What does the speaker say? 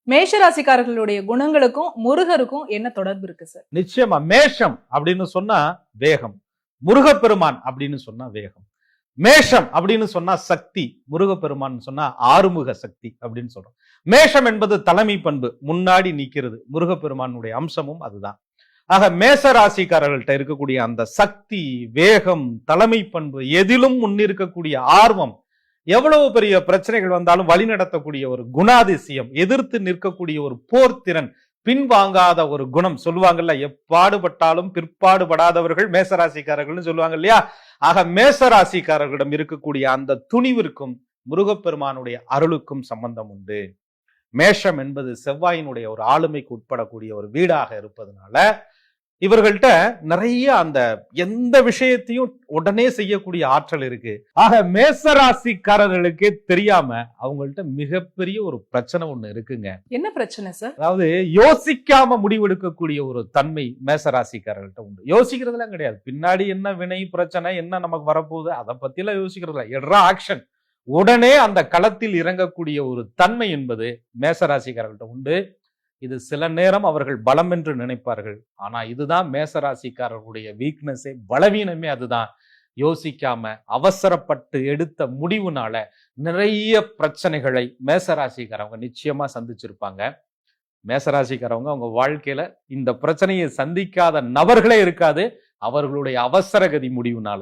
மேஷராசிக்காரர்களுடைய குணங்களுக்கும் முருகருக்கும் என்ன தொடர்பு இருக்கு சார்? நிச்சயமா மேஷம் அப்படின்னு சொன்னா வேகம், முருகப்பெருமான் அப்படின்னு சொன்னா வேகம். மேஷம் அப்படின்னு சொன்னா சக்தி, முருகப்பெருமான் சொன்னா ஆறுமுக சக்தி அப்படின்னு சொல்றோம். மேஷம் என்பது தலைமை பண்பு, முன்னாடி நிக்கிறது. முருகப்பெருமானுடைய அம்சமும் அதுதான். ஆக மேச ராசிக்காரர்கள்ட்ட இருக்கக்கூடிய அந்த சக்தி, வேகம், தலைமை பண்பு, எதிலும் முன்னிருக்கக்கூடிய ஆர்வம், எவ்வளவு பெரிய பிரச்சனைகள் வந்தாலும் வழி நடத்தக்கூடிய ஒரு குணாதிசயம், எதிர்த்து நிற்கக்கூடிய ஒரு போர்த்திறன், பின்வாங்காத ஒரு குணம். சொல்லுவாங்கல்ல, எப்பாடுபட்டாலும் பிற்பாடுபடாதவர்கள் மேசராசிக்காரர்கள்னு சொல்லுவாங்க இல்லையா? ஆக மேசராசிக்காரர்களிடம் இருக்கக்கூடிய அந்த துணிவிற்கும் முருகப்பெருமானுடைய அருளுக்கும் சம்பந்தம் உண்டு. மேஷம் என்பது செவ்வாயினுடைய ஒரு ஆளுமைக்கு உட்படக்கூடிய ஒரு வீடாக இருப்பதனால இவர்கள்ட்ட நிறைய அந்த எந்த விஷயத்தையும் உடனே செய்யக்கூடிய ஆற்றல் இருக்கு. ஆக மேசராசிக்காரர்களுக்கே தெரியாம அவங்கள்ட்ட மிகப்பெரிய ஒரு பிரச்சனை ஒண்ணு இருக்குங்க. என்ன பிரச்சனை சார்? அதாவது யோசிக்காம முடிவெடுக்கக்கூடிய ஒரு தன்மை மேசராசிக்காரர்கள்ட்ட உண்டு. யோசிக்கிறதுலாம் கிடையாது. பின்னாடி என்ன வினை பிரச்சனை என்ன நமக்கு வரப்போகுது அதை பத்தி எல்லாம் யோசிக்கிறதுல எட்ரா ஆக்ஷன், உடனே அந்த களத்தில் இறங்கக்கூடிய ஒரு தன்மை என்பது மேசராசிக்காரர்கள்ட்ட உண்டு. இது சில நேரம் அவர்கள் பலம் என்று நினைப்பார்கள். ஆனா இதுதான் மேசராசிக்காரர்களுடைய வீக்னஸே, பலவீனமே அதுதான். யோசிக்காம அவசரப்பட்டு எடுத்த முடிவுனால நிறைய பிரச்சனைகளை மேசராசிக்காரவங்க நிச்சயமா சந்திச்சிருப்பாங்க. மேசராசிக்காரவங்க அவங்க வாழ்க்கையில இந்த பிரச்சனையை சந்திக்காத நபர்களே இருக்காது, அவர்களுடைய அவசரகதி முடிவுனால.